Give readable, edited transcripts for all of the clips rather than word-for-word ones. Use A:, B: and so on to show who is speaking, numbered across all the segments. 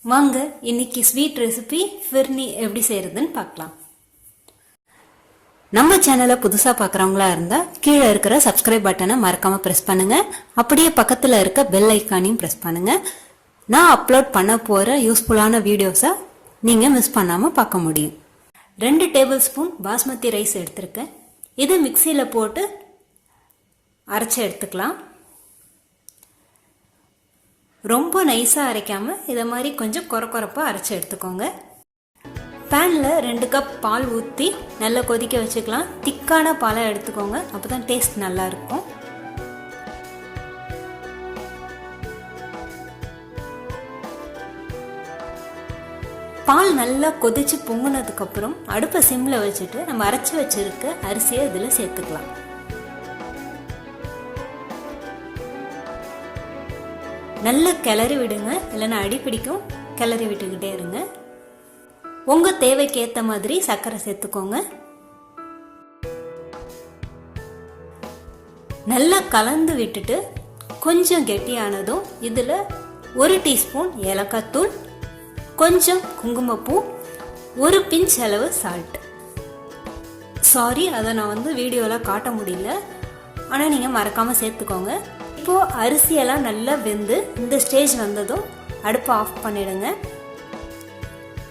A: வாங்க இன்னைக்கு sweet recipe phirni எப்படி செய்யறதுன்னு பார்க்கலாம். நம்ம சேனலை புதுசா பார்க்குறவங்களா இருந்தா கீழே இருக்கிற சப்ஸ்கிரைப் பட்டனை மறக்காம பிரஸ் பண்ணுங்க. அப்படியே பக்கத்துல இருக்க பெல் ஐக்கானையும் பிரஸ் பண்ணுங்க. நான் அப்லோட் பண்ண போற யூஸ்ஃபுல்லான வீடியோஸை நீங்க மிஸ் பண்ணாம பார்க்க முடியும். 2 டேபிள் ஸ்பூன் பாஸ்மதி ரைஸ் எடுத்திருக்கேன். இது மிக்சியில போட்டு அரைச்சி எடுத்துக்கலாம். ரொம்ப நைஸாக அரைக்காமல் இதை மாதிரி கொஞ்சம் கொரப்பாக அரைச்சி எடுத்துக்கோங்க. பேனில் 2 கப் பால் ஊற்றி நல்லா கொதிக்க வச்சுக்கலாம். திக்கான பாலை எடுத்துக்கோங்க, அப்போ தான் டேஸ்ட் நல்லா இருக்கும். பால் நல்லா கொதிச்சு பொங்குனதுக்கப்புறம் அடுப்பை சிம்மில் வச்சுட்டு நம்ம அரைச்சி வச்சிருக்க அரிசியை இதில் சேர்த்துக்கலாம். நல்லா கிளறி விடுங்க, இல்லைன்னா அடி பிடிக்கும். கிளறி விட்டுக்கிட்டே இருங்க. உங்க தேவைக்கு ஏற்ற மாதிரி சர்க்கரை சேர்த்துக்கோங்க. நல்லா கலந்து விட்டுட்டு கொஞ்சம் கெட்டியானதும் இதில் 1 டீஸ்பூன் ஏலக்காய் தூள், கொஞ்சம் குங்குமப்பூ, 1 பிஞ்ச் அளவு சால்ட். சாரி, அதை நான் வீடியோவில் காட்ட முடியல, ஆனால் நீங்கள் மறக்காமல் சேர்த்துக்கோங்க. இப்போ அரிசியெல்லாம் நல்லா வெந்து இந்த ஸ்டேஜ் வந்ததும் அடுப்பை ஆஃப் பண்ணிடுங்க.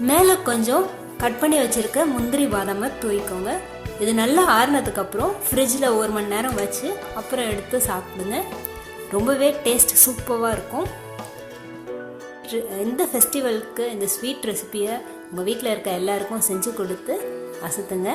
A: மேலே கொஞ்சம் கட் பண்ணி வச்சிருக்க முந்திரி பாதாமை தூவிக்கோங்க. இது நல்லா ஆறுனதுக்கு அப்புறம் ஃப்ரிட்ஜில் 1 மணி நேரம் வச்சு அப்புறம் எடுத்து சாப்பிடுங்க. ரொம்பவே டேஸ்ட் சூப்பராக இருக்கும். இந்த ஃபெஸ்டிவலுக்கு இந்த ஸ்வீட் ரெசிபியை உங்கள் வீட்டில் இருக்க எல்லாருக்கும் செஞ்சு கொடுத்து அசத்துங்க.